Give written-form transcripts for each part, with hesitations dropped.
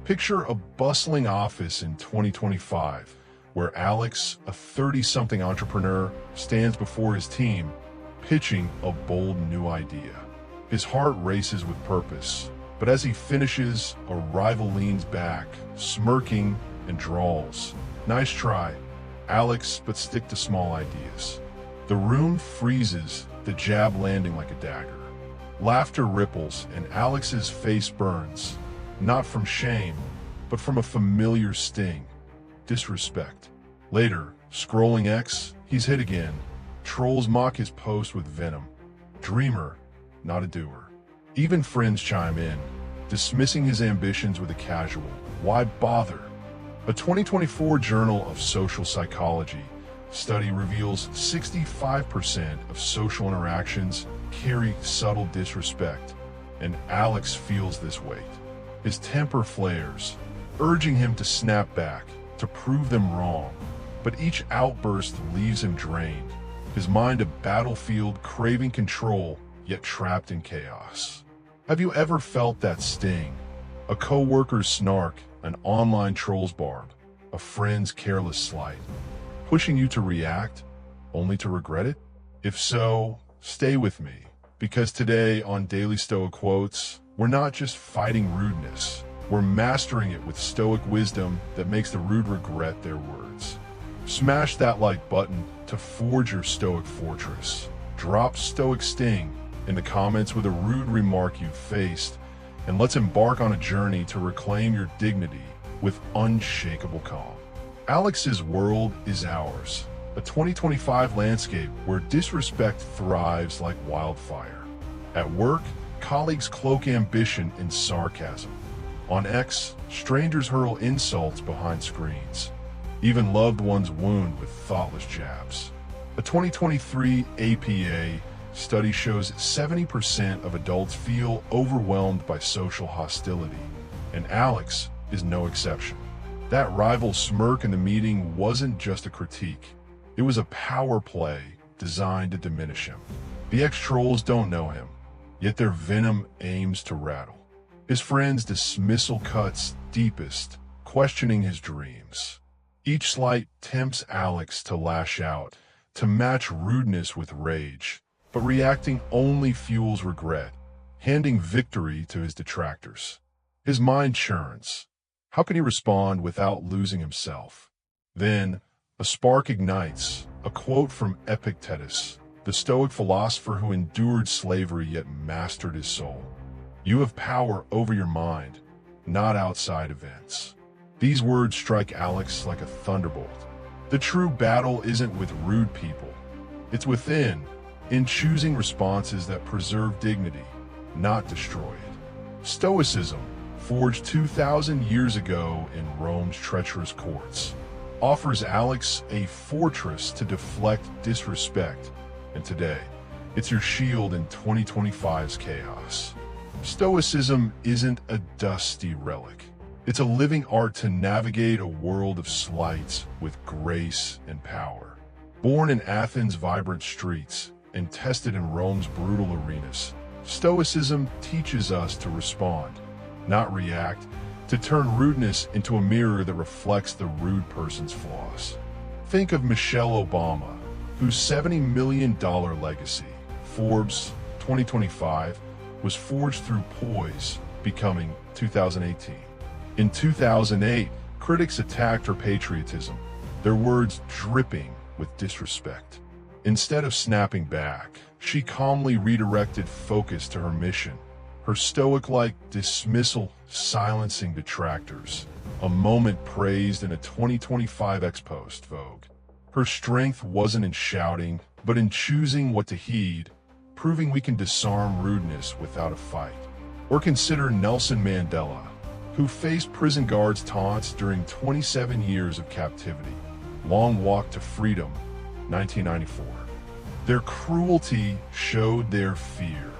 Picture a bustling office in 2025, where Alex, a 30-something entrepreneur, stands before his team, pitching a bold new idea. His heart races with purpose, but as he finishes, a rival leans back, smirking, and drawls, "Nice try, Alex, but stick to small ideas." The room freezes, the jab landing like a dagger. Laughter ripples, and Alex's face burns, not from shame, but from a familiar sting: disrespect. Later, scrolling X, he's hit again. Trolls mock his post with venom. Dreamer, not a doer. Even friends chime in, dismissing his ambitions with a casual, "Why bother?" A 2024 Journal of Social Psychology study reveals 65% of social interactions carry subtle disrespect, and Alex feels this weight. His temper flares, urging him to snap back, to prove them wrong. But each outburst leaves him drained, his mind a battlefield craving control, yet trapped in chaos. Have you ever felt that sting? A coworker's snark, an online troll's barb, a friend's careless slight, pushing you to react, only to regret it? If so, stay with me, because today on Daily Stoic Quotes, we're not just fighting rudeness, we're mastering it with Stoic wisdom that makes the rude regret their words. Smash that like button to forge your Stoic fortress. Drop Stoic sting in the comments with a rude remark you faced, and let's embark on a journey to reclaim your dignity with unshakable calm. Alex's world is ours, a 2025 landscape where disrespect thrives like wildfire. At work, colleagues cloak ambition in sarcasm. On X, strangers hurl insults behind screens. Even loved ones wound with thoughtless jabs. A 2023 APA study shows 70% of adults feel overwhelmed by social hostility, and Alex is no exception. That rival smirk in the meeting wasn't just a critique. It was a power play designed to diminish him. The ex-trolls don't know him, yet their venom aims to rattle. His friend's dismissal cuts deepest, questioning his dreams. Each slight tempts Alex to lash out, to match rudeness with rage, but reacting only fuels regret, handing victory to his detractors. His mind churns. How can he respond without losing himself? Then, a spark ignites, a quote from Epictetus, the Stoic philosopher who endured slavery yet mastered his soul. "You have power over your mind, not outside events." These words strike Alex like a thunderbolt. The true battle isn't with rude people. It's within, in choosing responses that preserve dignity, not destroy it. Stoicism, forged 2,000 years ago in Rome's treacherous courts, offers Alex a fortress to deflect disrespect, and today, it's your shield in 2025's chaos. Stoicism isn't a dusty relic. It's a living art to navigate a world of slights with grace and power. Born in Athens' vibrant streets and tested in Rome's brutal arenas, Stoicism teaches us to respond, not react, to turn rudeness into a mirror that reflects the rude person's flaws. Think of Michelle Obama, whose $70 million legacy, Forbes 2025, was forged through poise, becoming 2018. In 2008, critics attacked her patriotism, their words dripping with disrespect. Instead of snapping back, she calmly redirected focus to her mission, her Stoic-like dismissal silencing detractors, a moment praised in a 2025 ex-post Vogue. Her strength wasn't in shouting, but in choosing what to heed, proving we can disarm rudeness without a fight. Or consider Nelson Mandela, who faced prison guards' taunts during 27 years of captivity. Long Walk to Freedom, 1994. Their cruelty showed their fear.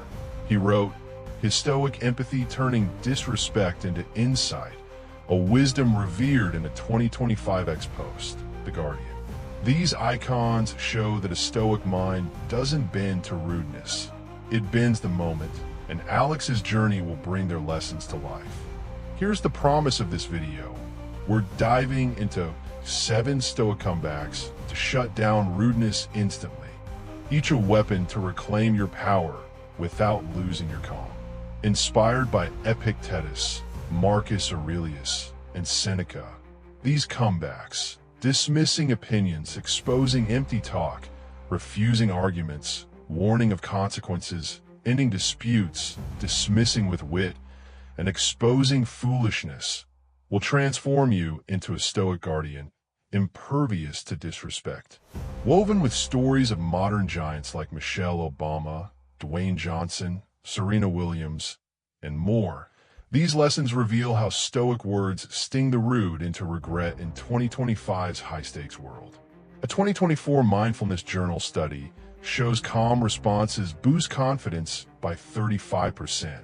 He wrote, his stoic empathy turning disrespect into insight, a wisdom revered in a 2025 ex-post, The Guardian. These icons show that a stoic mind doesn't bend to rudeness. It bends the moment, and Alex's journey will bring their lessons to life. Here's the promise of this video. We're diving into 7 Stoic comebacks to shut down rudeness instantly, each a weapon to reclaim your power without losing your calm. Inspired by Epictetus, Marcus Aurelius, and Seneca, these comebacks, dismissing opinions, exposing empty talk, refusing arguments, warning of consequences, ending disputes, dismissing with wit, and exposing foolishness, will transform you into a Stoic guardian, impervious to disrespect. Woven with stories of modern giants like Michelle Obama, Dwayne Johnson, Serena Williams, and more, these lessons reveal how Stoic words sting the rude into regret in 2025's high-stakes world. A 2024 mindfulness journal study shows calm responses boost confidence by 35%,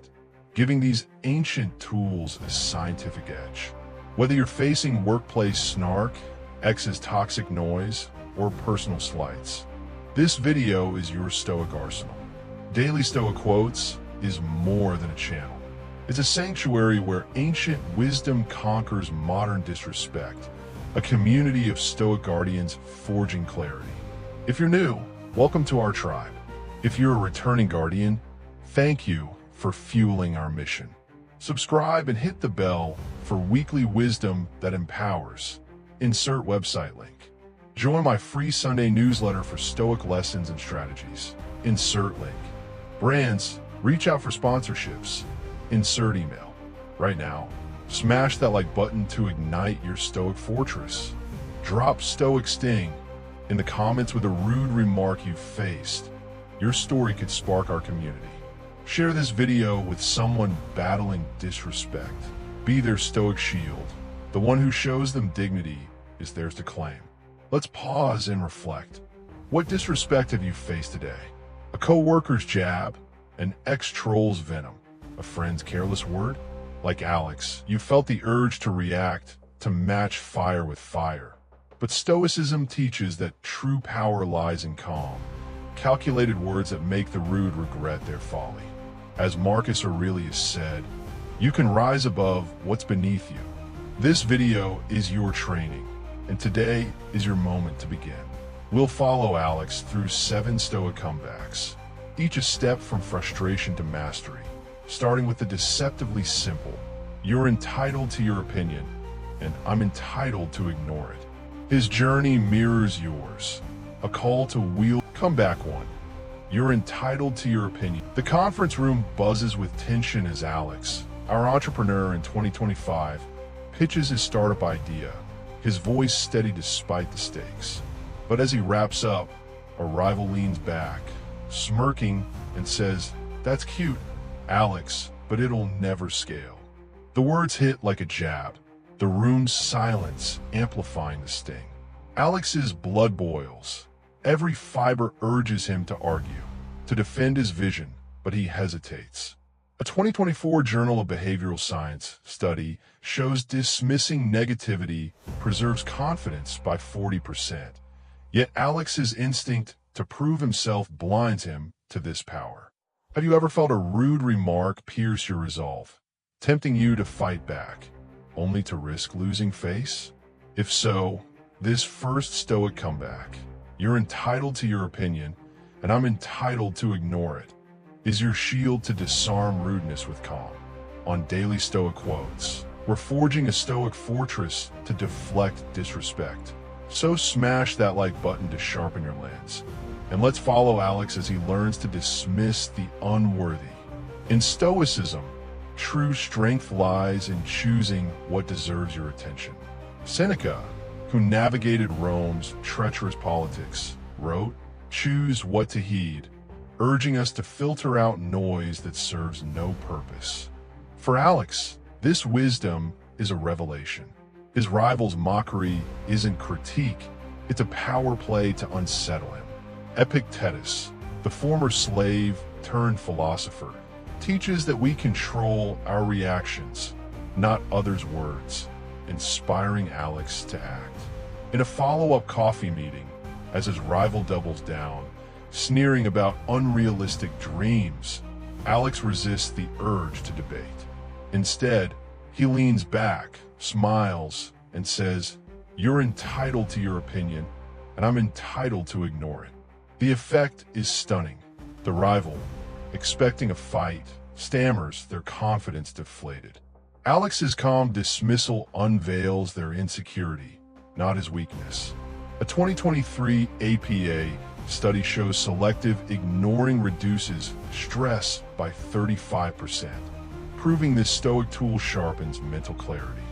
giving these ancient tools a scientific edge. Whether you're facing workplace snark, ex's toxic noise, or personal slights, this video is your Stoic arsenal. Daily Stoic Quotes is more than a channel. It's a sanctuary where ancient wisdom conquers modern disrespect, a community of Stoic guardians forging clarity. If you're new, welcome to our tribe. If you're a returning guardian, thank you for fueling our mission. Subscribe and hit the bell for weekly wisdom that empowers. Insert website link. Join my free Sunday newsletter for Stoic lessons and strategies. Insert link. Brands, reach out for sponsorships. Insert email. Right now, smash that like button to ignite your Stoic fortress. Drop Stoic Sting in the comments with a rude remark you faced. Your story could spark our community. Share this video with someone battling disrespect. Be their Stoic shield. The one who shows them dignity is theirs to claim. Let's pause and reflect. What disrespect have you faced today? A co-worker's jab, an ex-troll's venom, a friend's careless word? Like Alex, you felt the urge to react, to match fire with fire. But Stoicism teaches that true power lies in calm, calculated words that make the rude regret their folly. As Marcus Aurelius said, you can rise above what's beneath you. This video is your training, and today is your moment to begin. We'll follow Alex through 7 Stoic comebacks, each a step from frustration to mastery, starting with the deceptively simple, you're entitled to your opinion, and I'm entitled to ignore it. His journey mirrors yours, a call to wield. Comeback 1. You're entitled to your opinion. The conference room buzzes with tension as Alex, our entrepreneur in 2025, pitches his startup idea, his voice steady despite the stakes. But as he wraps up, a rival leans back, smirking, and says, "That's cute, Alex, but it'll never scale." The words hit like a jab, the room's silence amplifying the sting. Alex's blood boils. Every fiber urges him to argue, to defend his vision, but he hesitates. A 2024 Journal of Behavioral Science study shows dismissing negativity preserves confidence by 40%. Yet Alex's instinct to prove himself blinds him to this power. Have you ever felt a rude remark pierce your resolve, tempting you to fight back, only to risk losing face? If so, this first Stoic comeback, you're entitled to your opinion, and I'm entitled to ignore it, is your shield to disarm rudeness with calm. On Daily Stoic Quotes, we're forging a Stoic fortress to deflect disrespect. So smash that like button to sharpen your lens. And let's follow Alex as he learns to dismiss the unworthy. In Stoicism, true strength lies in choosing what deserves your attention. Seneca, who navigated Rome's treacherous politics, wrote, "Choose what to heed," urging us to filter out noise that serves no purpose. For Alex, this wisdom is a revelation. His rival's mockery isn't critique, it's a power play to unsettle him. Epictetus, the former slave turned philosopher, teaches that we control our reactions, not others' words, inspiring Alex to act. In a follow-up coffee meeting, as his rival doubles down, sneering about unrealistic dreams, Alex resists the urge to debate. Instead, He leans back, smiles, and says, "You're entitled to your opinion, and I'm entitled to ignore it." The effect is stunning. The rival, expecting a fight, stammers, their confidence deflated. Alex's calm dismissal unveils their insecurity, not his weakness. A 2023 APA study shows selective ignoring reduces stress by 35%, proving this Stoic tool sharpens mental clarity.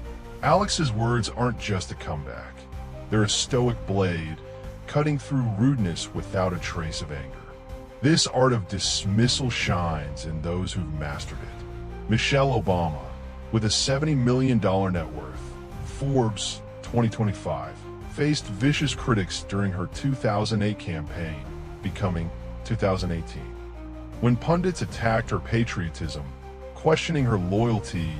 Alex's words aren't just a comeback. They're a Stoic blade, cutting through rudeness without a trace of anger. This art of dismissal shines in those who've mastered it. Michelle Obama, with a $70 million net worth, Forbes 2025, faced vicious critics during her 2008 campaign, becoming 2018. When pundits attacked her patriotism, questioning her loyalty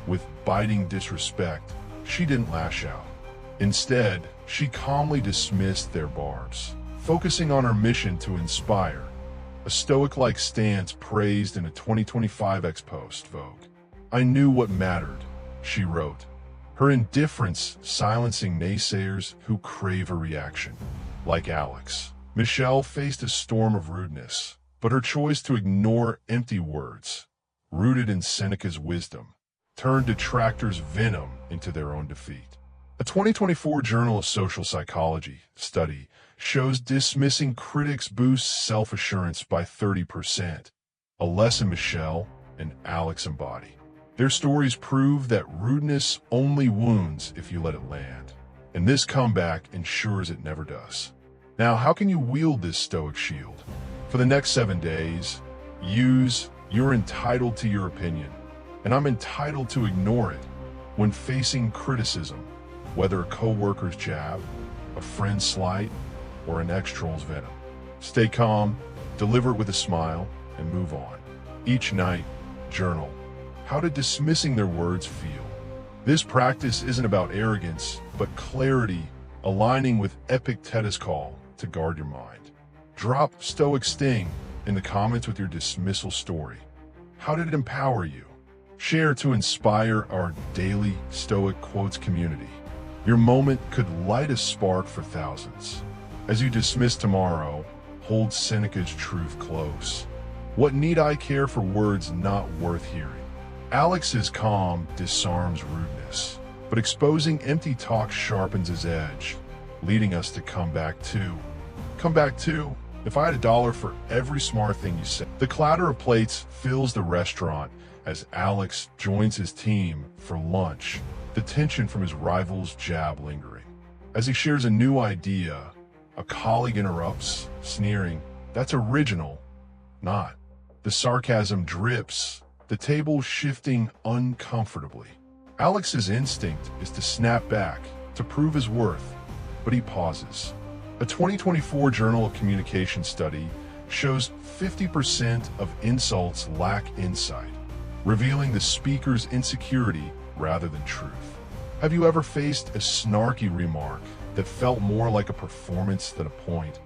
with biting disrespect, she didn't lash out. Instead, she calmly dismissed their barbs, focusing on her mission to inspire. A Stoic-like stance praised in a 2025 ex-post Vogue. "I knew what mattered," she wrote, her indifference silencing naysayers who crave a reaction. Like Alex, Michelle faced a storm of rudeness, but her choice to ignore empty words, rooted in Seneca's wisdom, turned detractors' venom into their own defeat. A 2024 Journal of Social Psychology study shows dismissing critics boosts self-assurance by 30%, a lesson Michelle and Alex embody. Their stories prove that rudeness only wounds if you let it land, and this comeback ensures it never does. Now, how can you wield this Stoic shield? For the next 7 days, use "you're entitled to your opinion, and I'm entitled to ignore it" when facing criticism, whether a co-worker's jab, a friend's slight, or an ex-troll's venom. Stay calm, deliver it with a smile, and move on. Each night, journal. How did dismissing their words feel? This practice isn't about arrogance, but clarity, aligning with Epictetus' call to guard your mind. Drop Stoic Sting in the comments with your dismissal story. How did it empower you? Share to inspire our daily Stoic quotes community. Your moment could light a spark for thousands. As you dismiss tomorrow, hold Seneca's truth close. What need I care for words not worth hearing? Alex's calm disarms rudeness, but exposing empty talk sharpens his edge, leading us to come back to. If I had $1 for every smart thing you said. The clatter of plates fills the restaurant as Alex joins his team for lunch, the tension from his rival's jab lingering. As he shares a new idea, a colleague interrupts, sneering, "That's original." Not. The sarcasm drips, the table shifting uncomfortably. Alex's instinct is to snap back, to prove his worth, but he pauses. A 2024 Journal of Communication study shows 50% of insults lack insight, revealing the speaker's insecurity rather than truth. Have you ever faced a snarky remark that felt more like a performance than a point,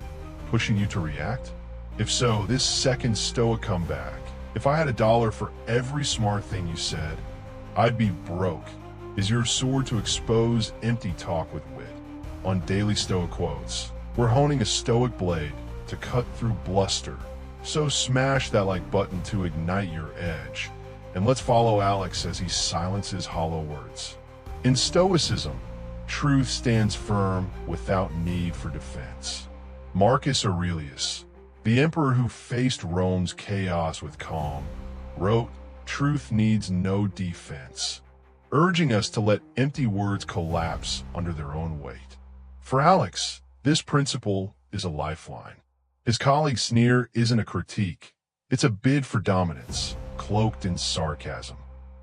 pushing you to react? If so, this second Stoic comeback, "If I had $1 for every smart thing you said, I'd be broke," is your sword to expose empty talk with wit. On Daily Stoic Quotes, we're honing a Stoic blade to cut through bluster. So smash that like button to ignite your edge. And let's follow Alex as he silences hollow words. In Stoicism, truth stands firm without need for defense. Marcus Aurelius, the emperor who faced Rome's chaos with calm, wrote, "Truth needs no defense," urging us to let empty words collapse under their own weight. For Alex, this principle is a lifeline. His colleague's sneer isn't a critique. It's a bid for dominance, cloaked in sarcasm.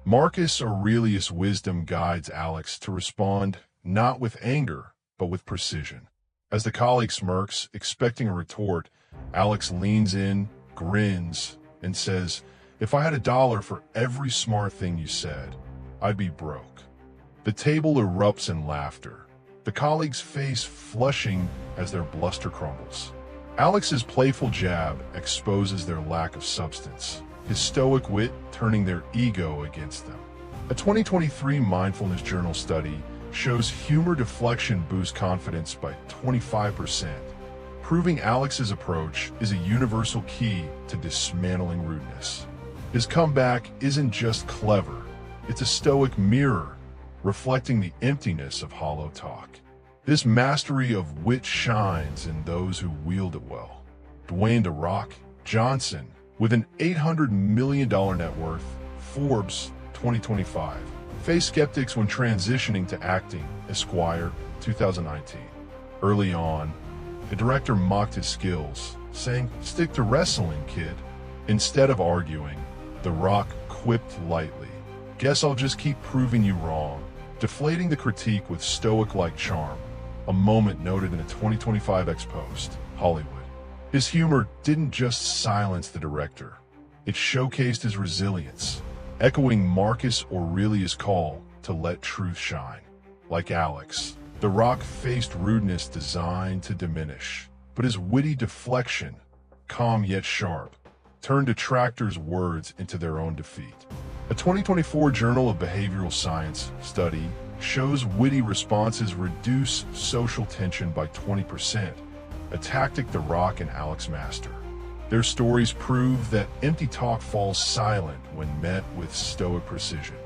Marcus Aurelius' wisdom guides Alex to respond not with anger, but with precision. As the colleague smirks, expecting a retort, Alex leans in, grins, and says, "If I had $1 for every smart thing you said, I'd be broke." The table erupts in laughter, the colleague's face flushing as their bluster crumbles. Alex's playful jab exposes their lack of substance, his stoic wit turning their ego against them. A 2023 Mindfulness Journal study shows humor deflection boosts confidence by 25%, proving Alex's approach is a universal key to dismantling rudeness. His comeback isn't just clever, it's a Stoic mirror, reflecting the emptiness of hollow talk. This mastery of wit shines in those who wield it well. Dwayne "The Rock" Johnson, with an $800 million net worth, Forbes 2025, faced skeptics when transitioning to acting, Esquire 2019. Early on, the director mocked his skills, saying, "Stick to wrestling, kid." Instead of arguing, The Rock quipped lightly, "Guess I'll just keep proving you wrong," deflating the critique with Stoic-like charm, a moment noted in a 2025 X-Post, Hollywood. His humor didn't just silence the director, it showcased his resilience, echoing Marcus Aurelius' call to let truth shine. Like Alex, The Rock faced rudeness designed to diminish, but his witty deflection, calm yet sharp, turned detractors' words into their own defeat. A 2024 Journal of Behavioral Science study shows witty responses reduce social tension by 20%, a tactic The Rock and Alex master. Their stories prove that empty talk falls silent when met with Stoic precision.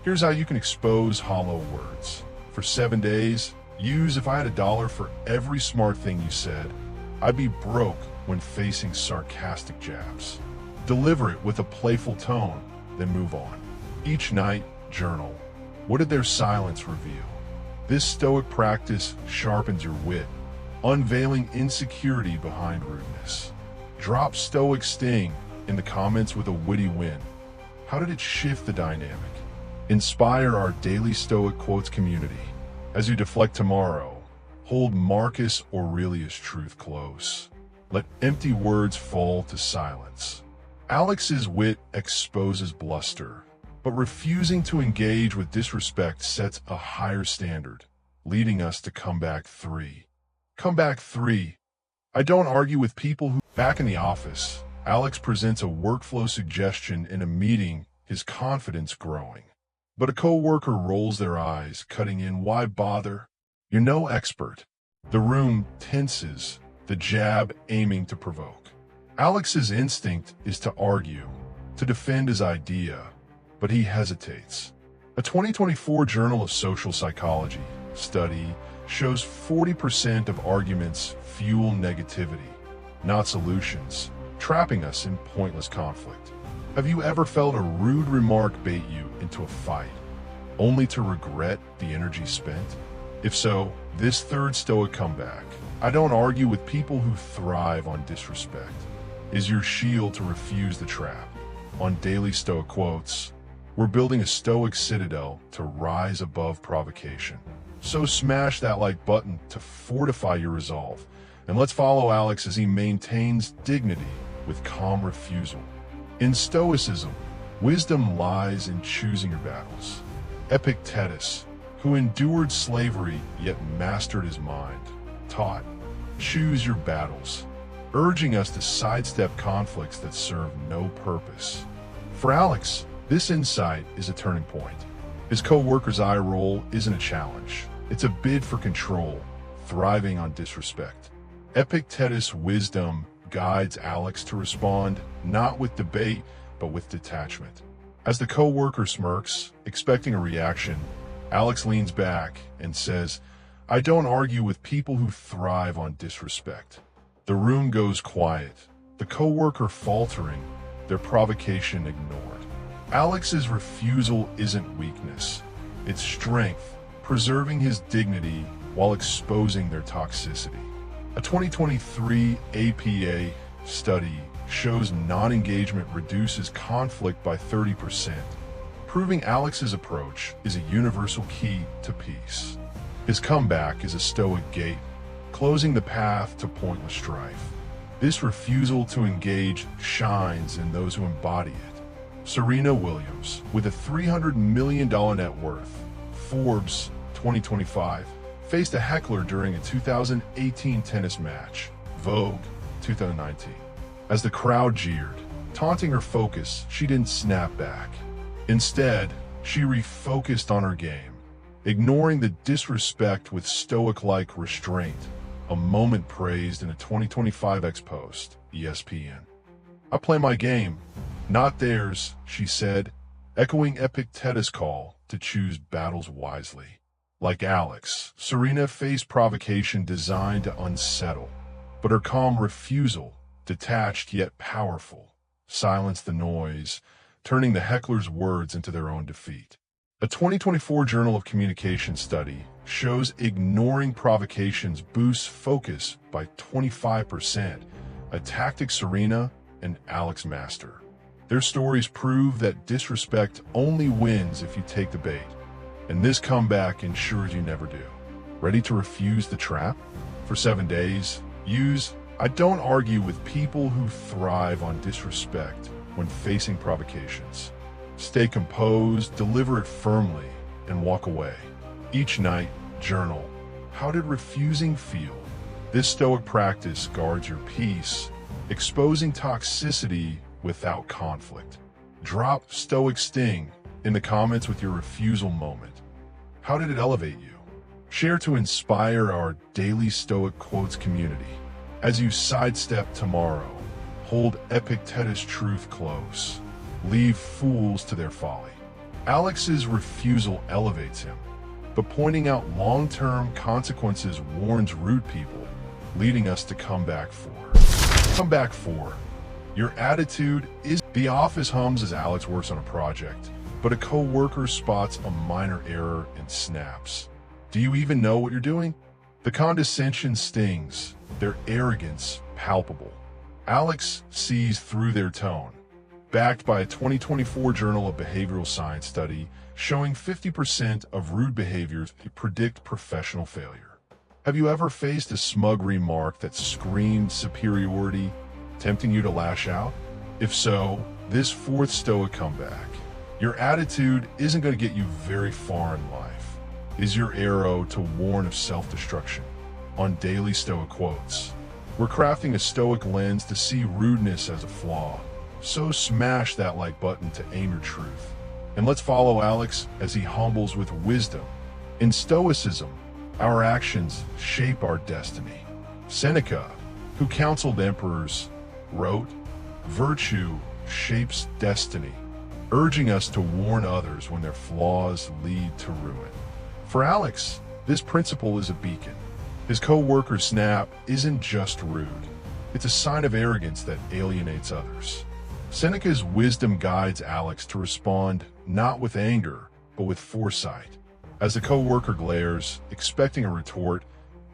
Here's how you can expose hollow words. For 7 days, use "If I had $1 for every smart thing you said, I'd be broke" when facing sarcastic jabs. Deliver it with a playful tone, then move on. Each night, journal. What did their silence reveal? This Stoic practice sharpens your wit, unveiling insecurity behind rudeness. Drop Stoic sting in the comments with a witty win. How did it shift the dynamic? Inspire our daily Stoic quotes community. As you deflect tomorrow, hold Marcus Aurelius' truth close. Let empty words fall to silence. Alex's wit exposes bluster, but refusing to engage with disrespect sets a higher standard, leading us to Comeback 3. Comeback 3. I don't argue with people who... Back in the office, Alex presents a workflow suggestion in a meeting, his confidence growing. But a co-worker rolls their eyes, cutting in, "Why bother? You're no expert." The room tenses, the jab aiming to provoke. Alex's instinct is to argue, to defend his idea, but he hesitates. A 2024 Journal of Social Psychology study shows 40% of arguments fuel negativity, not solutions, trapping us in pointless conflict. Have you ever felt a rude remark bait you into a fight, only to regret the energy spent? If so, this third Stoic comeback, "I don't argue with people who thrive on disrespect," is your shield to refuse the trap. On Daily Stoic Quotes, we're building a Stoic citadel to rise above provocation. So smash that like button to fortify your resolve. And let's follow Alex as he maintains dignity with calm refusal. In Stoicism, wisdom lies in choosing your battles. Epictetus, who endured slavery yet mastered his mind, taught, "Choose your battles," urging us to sidestep conflicts that serve no purpose. For Alex, this insight is a turning point. His co-worker's eye roll isn't a challenge. It's a bid for control, thriving on disrespect. Epictetus' wisdom guides Alex to respond not with debate, but with detachment. As the co-worker smirks, expecting a reaction, Alex leans back and says, "I don't argue with people who thrive on disrespect." The room goes quiet, the co-worker faltering, their provocation ignored. Alex's refusal isn't weakness, it's strength, preserving his dignity while exposing their toxicity. A 2023 APA study shows non-engagement reduces conflict by 30%, proving Alex's approach is a universal key to peace. His comeback is a Stoic gate, closing the path to pointless strife. This refusal to engage shines in those who embody it. Serena Williams, with a $300 million net worth, Forbes 2025, faced a heckler during a 2018 tennis match, Vogue 2019. As the crowd jeered, taunting her focus, she didn't snap back. Instead, She refocused on her game, ignoring the disrespect with Stoic-like restraint, a moment praised in a 2025 ex-post, ESPN. "I play my game, not theirs," she said, echoing Epictetus' call to choose battles wisely. Like Alex, Serena faced provocation designed to unsettle, but her calm refusal, detached yet powerful, silenced the noise, turning the heckler's words into their own defeat. A 2024 Journal of Communication study shows ignoring provocations boosts focus by 25%, a tactic Serena and Alex master. Their stories prove that disrespect only wins if you take the bait, and this comeback ensures you never do. Ready to refuse the trap? For 7 days, use "I don't argue with people who thrive on disrespect when facing provocations." Stay composed, deliver it firmly, and walk away. Each night, journal. How did refusing feel? This Stoic practice guards your peace, exposing toxicity without conflict. Drop Stoic sting in the comments with your refusal moment. How did it elevate you? Share to inspire our daily Stoic quotes community. As you sidestep tomorrow, hold Epictetus' truth close. Leave fools to their folly. Alex's refusal elevates him, but pointing out long-term consequences warns rude people, leading us to come back for. Come back for. Your attitude is. The office hums as Alex works on a project, but a co-worker spots a minor error and snaps. Do you even know what you're doing? The condescension stings, their arrogance palpable. Alex sees through their tone, backed by a 2024 Journal of Behavioral Science study showing 50% of rude behaviors predict professional failure. Have you ever faced a smug remark that screamed superiority, tempting you to lash out? If so, this fourth Stoic comeback. Your attitude isn't going to get you very far in life. Is your arrow to warn of self-destruction? On Daily Stoic Quotes, we're crafting a Stoic lens to see rudeness as a flaw. So smash that like button to aim your truth. And let's follow Alex as he humbles with wisdom. In Stoicism, our actions shape our destiny. Seneca, who counseled emperors, wrote, "Virtue shapes destiny," urging us to warn others when their flaws lead to ruin. For Alex, this principle is a beacon. His co-worker's snap isn't just rude. It's a sign of arrogance that alienates others. Seneca's wisdom guides Alex to respond not with anger, but with foresight. As the co-worker glares, expecting a retort,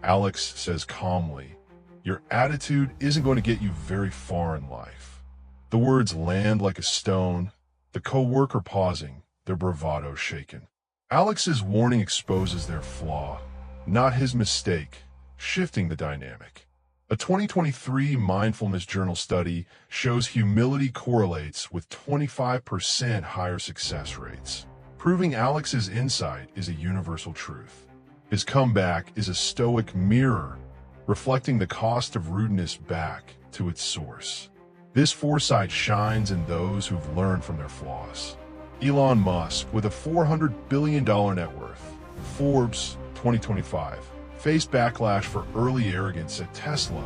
Alex says calmly, "Your attitude isn't going to get you very far in life." The words land like a stone, the co-worker pausing, their bravado shaken. Alex's warning exposes their flaw, not his mistake, shifting the dynamic. A 2023 Mindfulness Journal study shows humility correlates with 25% higher success rates, proving Alex's insight is a universal truth. His comeback is a Stoic mirror, reflecting the cost of rudeness back to its source. This foresight shines in those who've learned from their flaws. Elon Musk, with a $400 billion net worth, Forbes 2025, faced backlash for early arrogance at Tesla,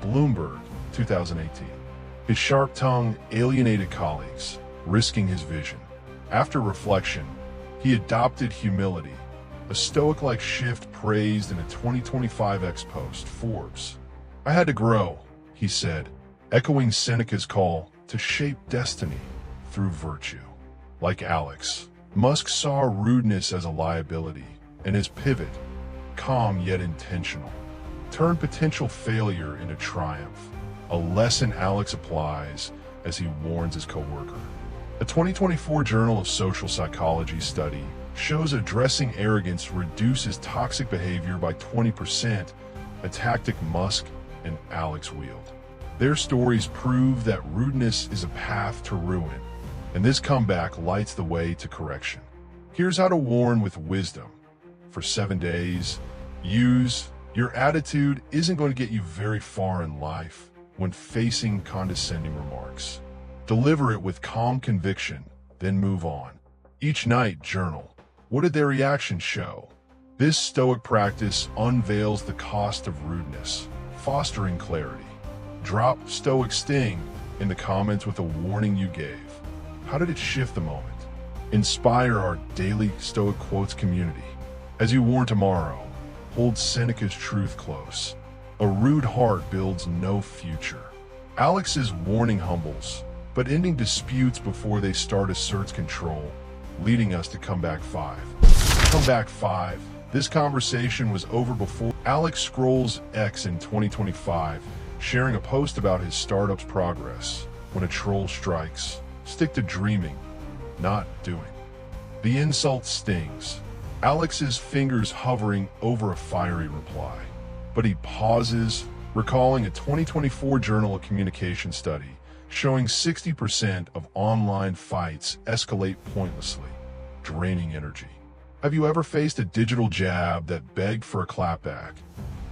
Bloomberg 2018. His sharp tongue alienated colleagues, risking his vision. After reflection, he adopted humility, a Stoic-like shift praised in a 2025 ex-post, Forbes. "I had to grow," he said, echoing Seneca's call to shape destiny through virtue. Like Alex, Musk saw rudeness as a liability, and his pivot, calm yet intentional, turned potential failure into triumph, a lesson Alex applies as he warns his co-worker. A 2024 Journal of Social Psychology study shows addressing arrogance reduces toxic behavior by 20%, a tactic Musk and Alex wield. Their stories prove that rudeness is a path to ruin, and this comeback lights the way to correction. Here's how to warn with wisdom. For 7 days, use "Your attitude isn't going to get you very far in life" when facing condescending remarks. Deliver it with calm conviction, then move on. Each night, journal. What did their reactions show? This Stoic practice unveils the cost of rudeness, fostering clarity. Drop Stoic sting in the comments with a warning you gave. How did it shift the moment? Inspire our daily Stoic quotes community. As you warn tomorrow, hold Seneca's truth close. A rude heart builds no future. Alex's warning humbles, but ending disputes before they start asserts control, leading us to Comeback 5. Comeback 5. This conversation was over before Alex scrolls X in 2025, sharing a post about his startup's progress. When a troll strikes, stick to dreaming, not doing. The insult stings. Alex's fingers hovering over a fiery reply. But he pauses, recalling a 2024 Journal of Communication study showing 60% of online fights escalate pointlessly, draining energy. Have you ever faced a digital jab that begged for a clapback,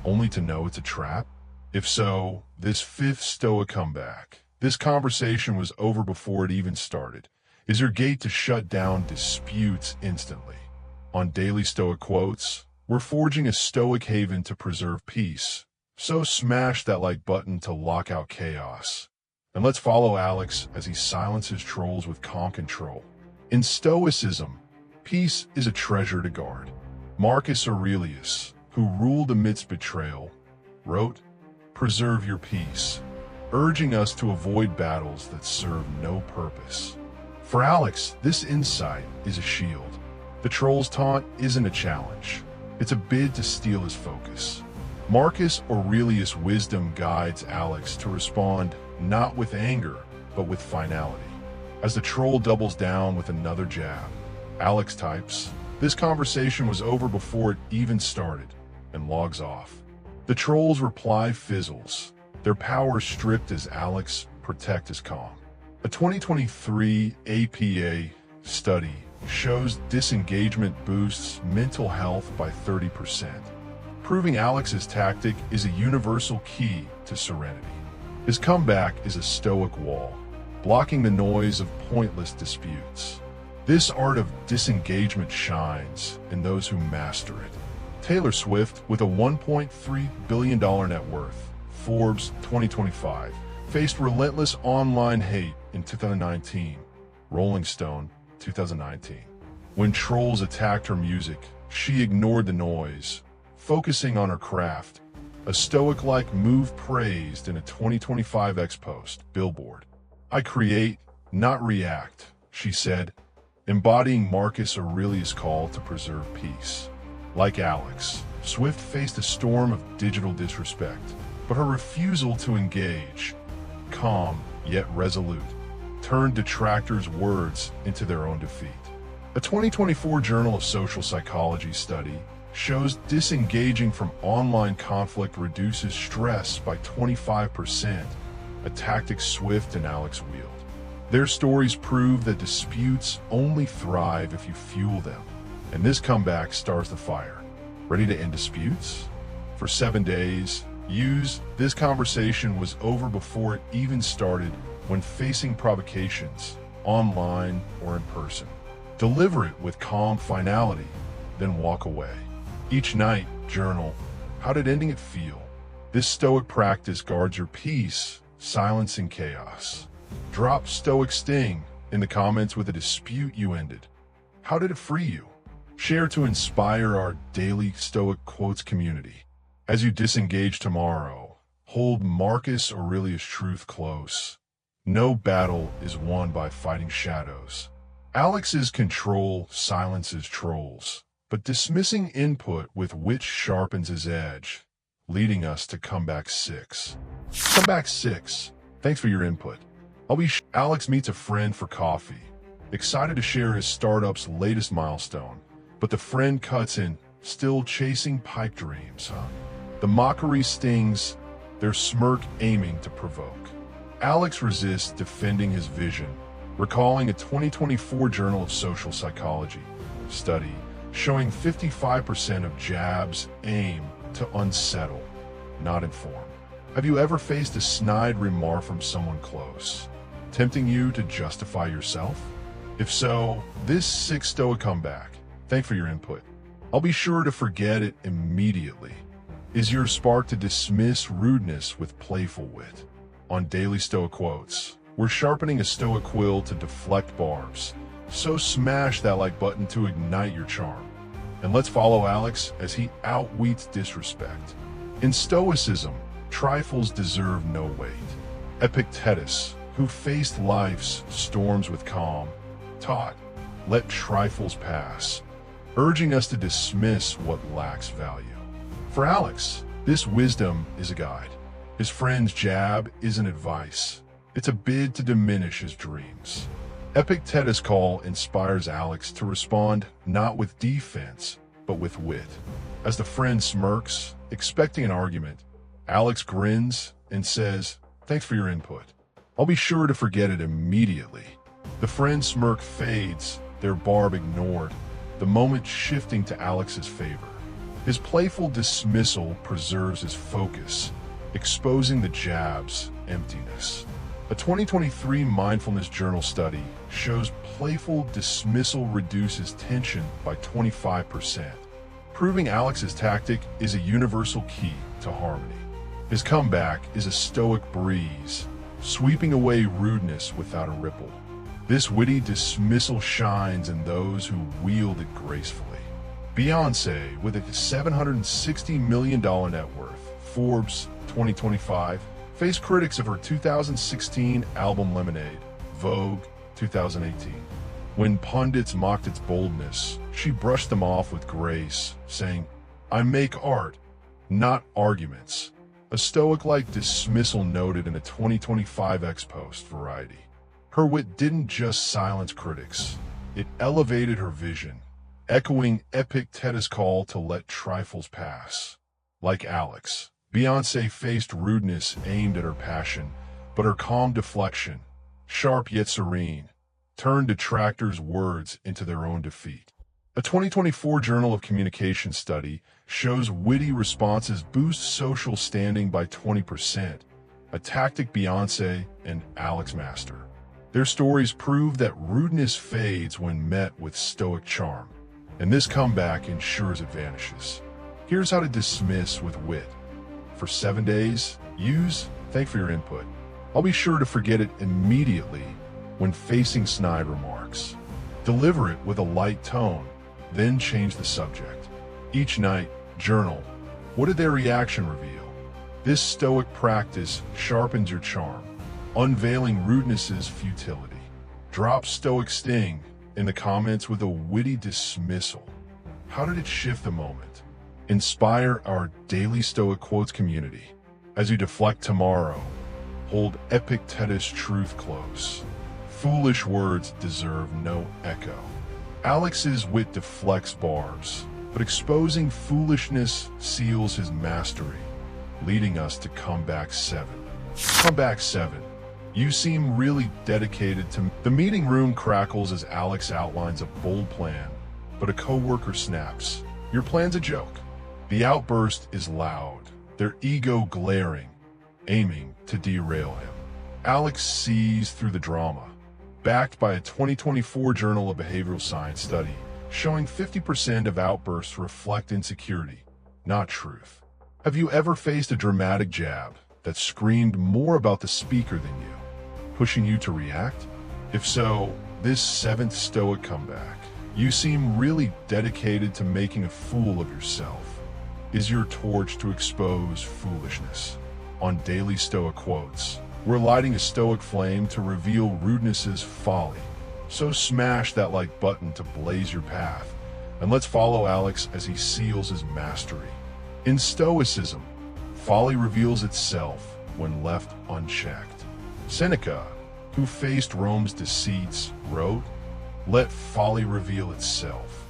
only to know it's a trap? If so, this fifth Stoic comeback. This conversation was over before it even started. Is your gate to shut down disputes instantly? On Daily Stoic Quotes, we're forging a Stoic haven to preserve peace. So smash that like button to lock out chaos. And let's follow Alex as he silences trolls with calm control. In Stoicism, peace is a treasure to guard. Marcus Aurelius, who ruled amidst betrayal, wrote, "Preserve your peace," urging us to avoid battles that serve no purpose. For Alex, this insight is a shield. The troll's taunt isn't a challenge. It's a bid to steal his focus. Marcus Aurelius' wisdom guides Alex to respond not with anger, but with finality. As the troll doubles down with another jab, Alex types, "This conversation was over before it even started," and logs off. The troll's reply fizzles, their power stripped as Alex protects his calm. A 2023 APA study shows disengagement boosts mental health by 30%, proving Alex's tactic is a universal key to serenity. His comeback is a Stoic wall, blocking the noise of pointless disputes. This art of disengagement shines in those who master it. Taylor Swift, with a $1.3 billion net worth, Forbes 2025, faced relentless online hate in 2019, Rolling Stone 2019. When trolls attacked her music, she ignored the noise, focusing on her craft. A Stoic-like move praised in a 2025 X post, Billboard. "I create, not react," she said, embodying Marcus Aurelius' call to preserve peace. Like Alex, Swift faced a storm of digital disrespect, but her refusal to engage, calm yet resolute, turned detractors' words into their own defeat. A 2024 Journal of Social Psychology study shows disengaging from online conflict reduces stress by 25%, a tactic Swift and Alex wield. Their stories prove that disputes only thrive if you fuel them, and this comeback stars the fire. Ready to end disputes? For 7 days, use "This conversation was over before it even started" when facing provocations, online or in person. Deliver it with calm finality, then walk away. Each night, journal, how did ending it feel? This Stoic practice guards your peace, silencing chaos. Drop Stoic sting in the comments with a dispute you ended. How did it free you? Share to inspire our daily Stoic quotes community. As you disengage tomorrow, hold Marcus Aurelius' truth close. No battle is won by fighting shadows. Alex's control silences trolls, but dismissing input with which sharpens his edge, leading us to Comeback 6. Comeback 6. Thanks for your input. Alex meets a friend for coffee, excited to share his startup's latest milestone, but the friend cuts in, "Still chasing pipe dreams, huh?" The mockery stings, their smirk aiming to provoke. Alex resists defending his vision, recalling a 2024 Journal of Social Psychology study showing 55% of jabs aim to unsettle, not inform. Have you ever faced a snide remark from someone close, tempting you to justify yourself? If so, this sick Stoic comeback, thank for your input. I'll be sure to forget it immediately. Is your spark to dismiss rudeness with playful wit? On Daily Stoic Quotes, we're sharpening a Stoic quill to deflect barbs. So smash that like button to ignite your charm. And let's follow Alex as he outweets disrespect. In Stoicism, trifles deserve no weight. Epictetus, who faced life's storms with calm, taught, let trifles pass, urging us to dismiss what lacks value. For Alex, this wisdom is a guide. His friend's jab isn't advice. It's a bid to diminish his dreams. Epictetus' call inspires Alex to respond not with defense, but with wit. As the friend smirks, expecting an argument, Alex grins and says, thanks for your input. I'll be sure to forget it immediately. The friend's smirk fades, their barb ignored, the moment shifting to Alex's favor. His playful dismissal preserves his focus, exposing the jab's emptiness. A 2023 mindfulness journal study shows playful dismissal reduces tension by 25%, proving Alex's tactic is a universal key to harmony. His comeback is a Stoic breeze, sweeping away rudeness without a ripple. This witty dismissal shines in those who wield it gracefully. Beyoncé, with a $760 million net worth, Forbes 2025, faced critics of her 2016 album Lemonade, Vogue 2018. When pundits mocked its boldness, she brushed them off with grace, saying, I make art, not arguments. A Stoic-like dismissal noted in a 2025 X-Post Variety. Her wit didn't just silence critics, it elevated her vision, echoing Epictetus' call to let trifles pass. Like Alex, Beyoncé faced rudeness aimed at her passion, but her calm deflection, sharp yet serene, turned detractors' words into their own defeat. A 2024 Journal of Communication study shows witty responses boost social standing by 20%, a tactic Beyoncé and Alex master. Their stories prove that rudeness fades when met with Stoic charm, and this comeback ensures it vanishes. Here's how to dismiss with wit. For 7 days, use thank for your input. I'll be sure to forget it immediately when facing snide remarks. Deliver it with a light tone, then change the subject. Each night, journal. What did their reaction reveal? This Stoic practice sharpens your charm, unveiling rudeness's futility. Drop Stoic sting in the comments with a witty dismissal. How did it shift the moment? Inspire our daily Stoic quotes community. As you deflect tomorrow, hold Epictetus' truth close. Foolish words deserve no echo. Alex's wit deflects barbs, but exposing foolishness seals his mastery, leading us to comeback 7. Comeback 7. You seem really dedicated to... The meeting room crackles as Alex outlines a bold plan, but a coworker snaps. Your plan's a joke. The outburst is loud, their ego glaring, aiming to derail him. Alex sees through the drama, backed by a 2024 Journal of Behavioral Science study showing 50% of outbursts reflect insecurity, not truth. Have you ever faced a dramatic jab that screamed more about the speaker than you, pushing you to react? If so, this 7th Stoic comeback, you seem really dedicated to making a fool of yourself, is your torch to expose foolishness. On Daily Stoic Quotes, we're lighting a Stoic flame to reveal rudeness's folly. So smash that like button to blaze your path, and let's follow Alex as he seals his mastery. In Stoicism, folly reveals itself when left unchecked. Seneca, who faced Rome's deceits, wrote, "Let folly reveal itself,"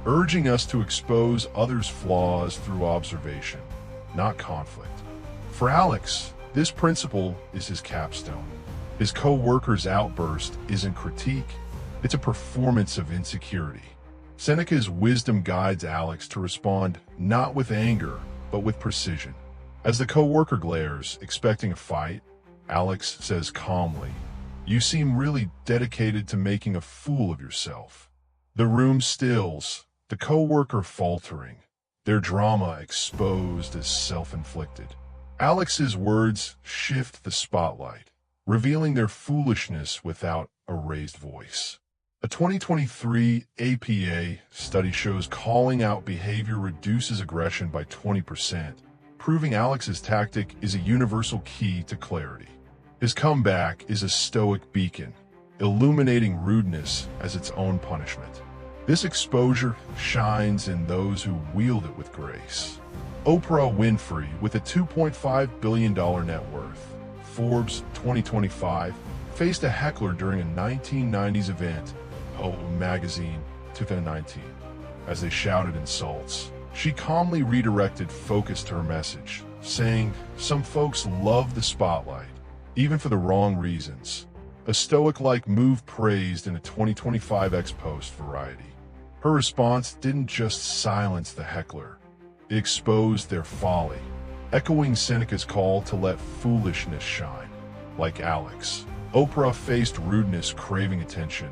urging us to expose others' flaws through observation, not conflict. For Alex, this principle is his capstone. His co-worker's outburst isn't critique, it's a performance of insecurity. Seneca's wisdom guides Alex to respond not with anger, but with precision. As the co-worker glares, expecting a fight, Alex says calmly, You seem really dedicated to making a fool of yourself. The room stills, the coworker faltering, their drama exposed as self-inflicted. Alex's words shift the spotlight, revealing their foolishness without a raised voice. A 2023 APA study shows calling out behavior reduces aggression by 20%, proving Alex's tactic is a universal key to clarity. His comeback is a Stoic beacon, illuminating rudeness as its own punishment. This exposure shines in those who wield it with grace. Oprah Winfrey, with a $2.5 billion net worth, Forbes 2025, faced a heckler during a 1990s event, magazine 2019. As they shouted insults, she calmly redirected focus to her message, saying, "Some folks love the spotlight, even for the wrong reasons." A Stoic-like move praised in a 2025 X-Post Variety. Her response didn't just silence the heckler, it exposed their folly, echoing Seneca's call to let foolishness shine. Like Alex, Oprah faced rudeness craving attention,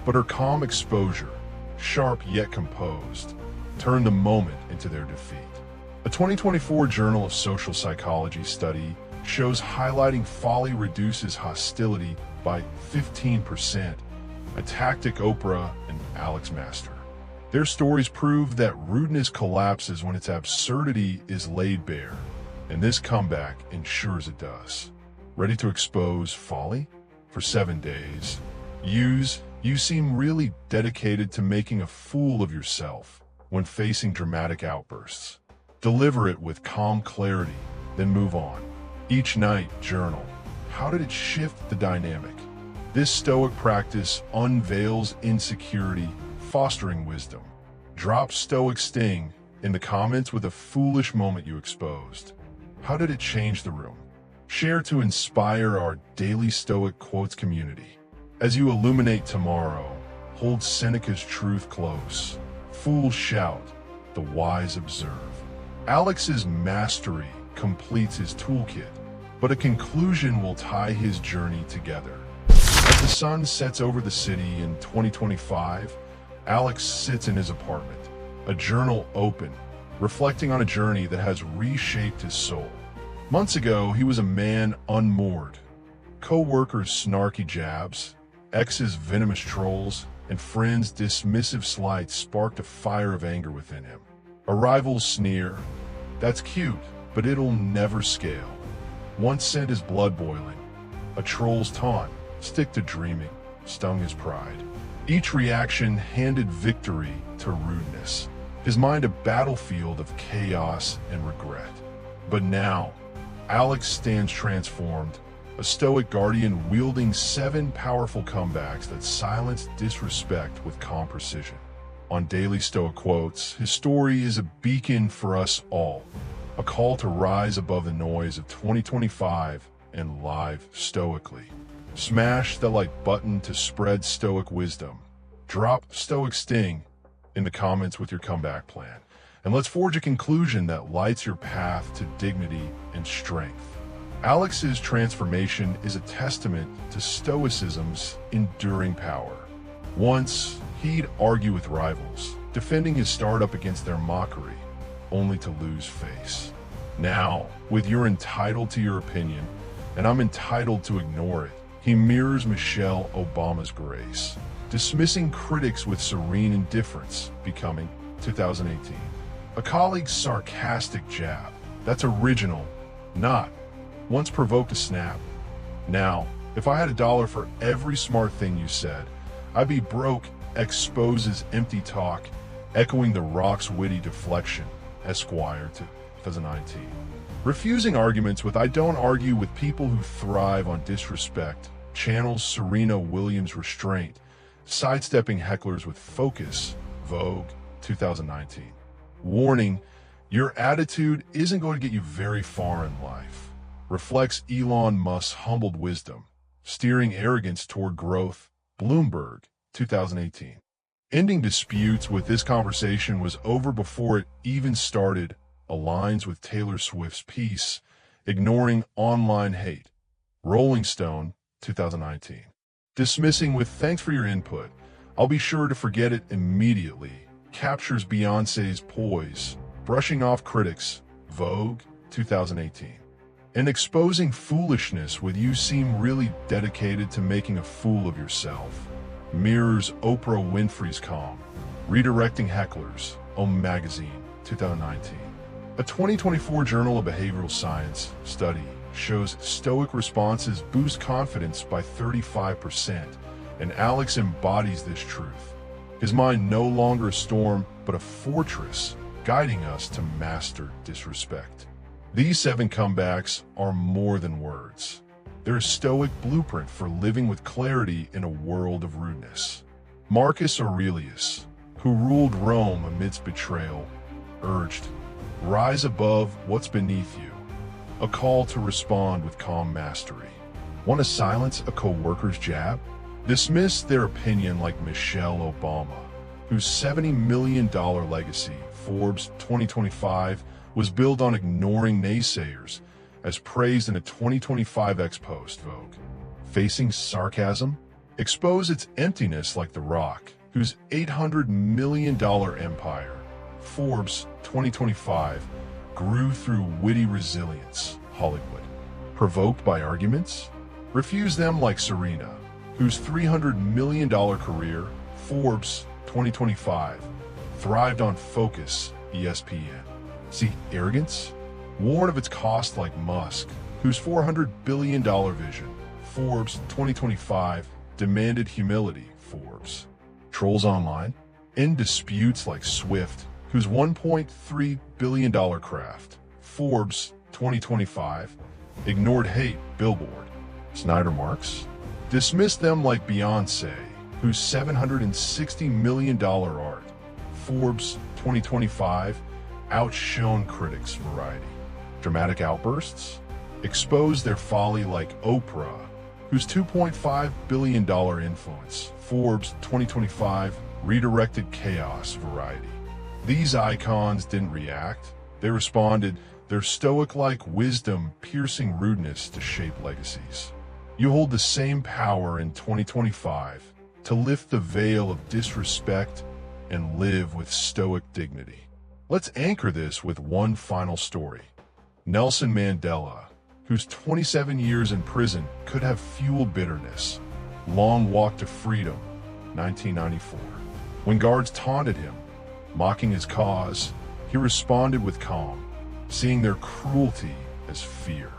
but her calm exposure, sharp yet composed, turned the moment into their defeat. A 2024 Journal of Social Psychology study shows highlighting folly reduces hostility by 15%, a tactic Oprah and Alex master. Their stories prove that rudeness collapses when its absurdity is laid bare, and this comeback ensures it does. Ready to expose folly? For 7 days. You seem really dedicated to making a fool of yourself when facing dramatic outbursts. Deliver it with calm clarity, then move on. Each night, journal. How did it shift the dynamic? This Stoic practice unveils insecurity, fostering wisdom. Drop Stoic sting in the comments with a foolish moment you exposed. How did it change the room? Share to inspire our daily Stoic quotes community. As you illuminate tomorrow, hold Seneca's truth close. Fools shout, the wise observe. Alex's mastery completes his toolkit, but a conclusion will tie his journey together. As the sun sets over the city in 2025, Alex sits in his apartment, a journal open, reflecting on a journey that has reshaped his soul. Months ago, he was a man unmoored. Co-workers' snarky jabs, exes' venomous trolls, and friends' dismissive slights sparked a fire of anger within him. A rival's sneer, "That's cute, but it'll never scale," once sent his blood boiling. A troll's taunt, "Stick to dreaming," stung his pride. Each reaction handed victory to rudeness, his mind a battlefield of chaos and regret. But now, Alex stands transformed, a Stoic guardian wielding 7 powerful comebacks that silence disrespect with calm precision. On Daily Stoic Quotes, his story is a beacon for us all, a call to rise above the noise of 2025 and live stoically. Smash the like button to spread Stoic wisdom. Drop Stoic sting in the comments with your comeback plan. And let's forge a conclusion that lights your path to dignity and strength. Alex's transformation is a testament to Stoicism's enduring power. Once, he'd argue with rivals, defending his startup against their mockery, only to lose face. Now, with "You're entitled to your opinion, and I'm entitled to ignore it," he mirrors Michelle Obama's grace, dismissing critics with serene indifference, becoming 2018. A colleague's sarcastic jab, "That's original, not," once provoked a snap. Now, if I had $1 for every smart thing you said, I'd be broke, exposes empty talk, echoing The Rock's witty deflection, Esquire 2019. Refusing arguments with "I don't argue with people who thrive on disrespect," channels Serena Williams' restraint, sidestepping hecklers with focus, Vogue 2019. Warning, your attitude isn't going to get you very far in life. Reflects Elon Musk's humbled wisdom, steering arrogance toward growth, Bloomberg 2018. Ending disputes with this conversation was over before it even started, aligns with Taylor Swift's piece, Ignoring Online Hate, Rolling Stone 2019. Dismissing with "thanks for your input, I'll be sure to forget it immediately" captures Beyoncé's poise, brushing off critics. Vogue, 2018. And exposing foolishness with "you seem really dedicated to making a fool of yourself" mirrors Oprah Winfrey's calm, redirecting hecklers. Magazine, 2019. A 2024 Journal of Behavioral Science study shows Stoic responses boost confidence by 35%, and Alex embodies this truth. His mind no longer a storm, but a fortress, guiding us to master disrespect. These 7 comebacks are more than words. They're a Stoic blueprint for living with clarity in a world of rudeness. Marcus Aurelius, who ruled Rome amidst betrayal, urged, "Rise above what's beneath you," a call to respond with calm mastery. Want to silence a co-worker's jab? Dismiss their opinion like Michelle Obama, whose $70 million legacy, Forbes 2025, was built on ignoring naysayers, as praised in a 2025 ex-post. Vogue. Facing sarcasm? Expose its emptiness like The Rock, whose $800 million empire, Forbes 2025, grew through witty resilience. Hollywood. Provoked by arguments? Refuse them like Serena, whose $300 million career, Forbes 2025, thrived on focus. ESPN. See arrogance? Warn of its cost like Musk, whose $400 billion vision, Forbes 2025, demanded humility. Forbes. Trolls online? End disputes like Swift, whose $1.3 billion craft, Forbes 2025, ignored hate. Billboard. Snyder Marks? Dismiss them like Beyoncé, whose $760 million art, Forbes 2025, outshone critics. Variety. Dramatic outbursts? Expose their folly like Oprah, whose $2.5 billion influence, Forbes 2025, redirected chaos. Variety. These icons didn't react, they responded, their Stoic-like wisdom piercing rudeness to shape legacies. You hold the same power in 2025 to lift the veil of disrespect and live with Stoic dignity. Let's anchor this with one final story. Nelson Mandela, whose 27 years in prison could have fueled bitterness. Long Walk to Freedom, 1994. When guards taunted him, mocking his cause, he responded with calm, seeing their cruelty as fear.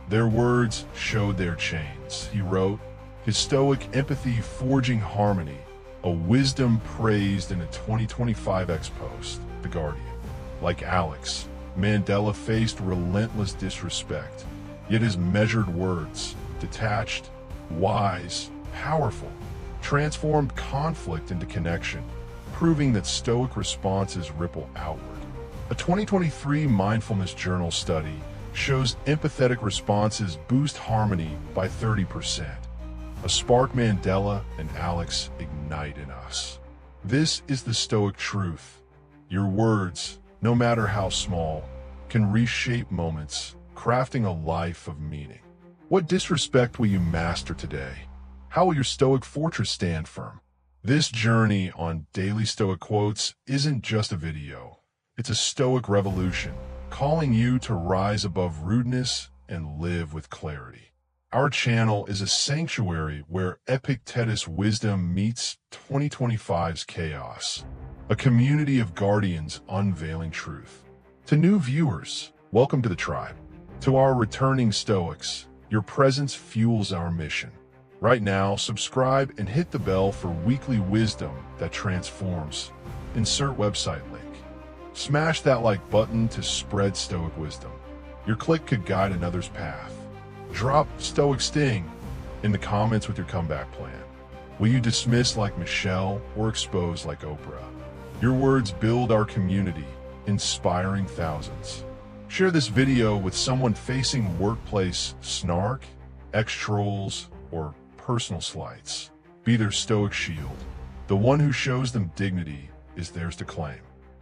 Their words showed their chains. He wrote, his Stoic empathy forging harmony, a wisdom praised in a 2025 ex-post, The Guardian. Like Alex, Mandela faced relentless disrespect, yet his measured words, detached, wise, powerful, transformed conflict into connection, proving that Stoic responses ripple outward. A 2023 Mindfulness Journal study shows empathetic responses boost harmony by 30%. A spark Mandela and Alex ignite in us. This is the Stoic truth. Your words, no matter how small, can reshape moments, crafting a life of meaning. What disrespect will you master today? How will your Stoic fortress stand firm? This journey on Daily Stoic Quotes isn't just a video. It's a Stoic revolution, calling you to rise above rudeness and live with clarity. Our channel is a sanctuary where Epictetus wisdom meets 2025's chaos, a community of guardians unveiling truth. To new viewers, welcome to the tribe. To our returning Stoics, your presence fuels our mission. Right now, subscribe and hit the bell for weekly wisdom that transforms. Insert website link. Smash that like button to spread Stoic wisdom. Your click could guide another's path. Drop Stoic Sting in the comments with your comeback plan. Will you dismiss like Michelle or expose like Oprah? Your words build our community, inspiring thousands. Share this video with someone facing workplace snark, ex-trolls, or personal slights. Be their Stoic shield. The one who shows them dignity is theirs to claim.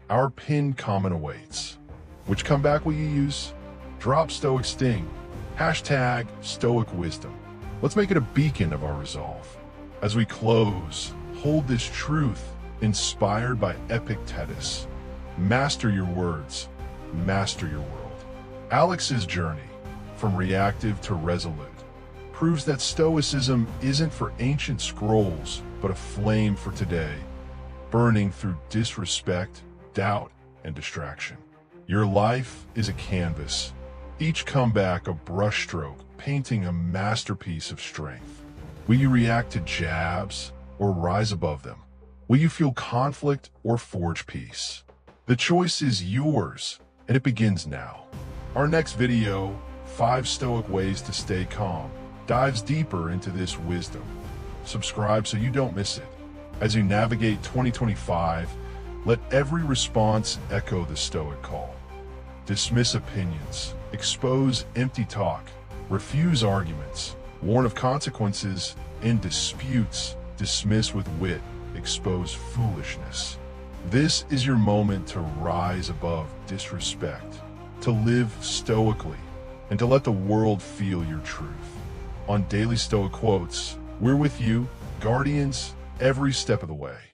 Our pinned comment awaits. Which comeback will you use? Drop Stoic Sting. Hashtag Stoic Wisdom. Let's make it a beacon of our resolve. As we close, hold this truth inspired by Epictetus. Master your words, master your world. Alex's journey, from reactive to resolute, proves that Stoicism isn't for ancient scrolls, but a flame for today, burning through disrespect, doubt, and distraction. Your life is a canvas, each comeback a brushstroke painting a masterpiece of strength. Will you react to jabs or rise above them? Will you feel conflict or forge peace? The choice is yours, and it begins now. Our next video, 5 Stoic Ways to Stay Calm, dives deeper into this wisdom. Subscribe so you don't miss it. As you navigate 2025, let every response echo the Stoic call. Dismiss opinions, expose empty talk, refuse arguments, warn of consequences, in disputes, dismiss with wit, expose foolishness. This is your moment to rise above disrespect, to live stoically, and to let the world feel your truth. On Daily Stoic Quotes, we're with you, guardians, every step of the way.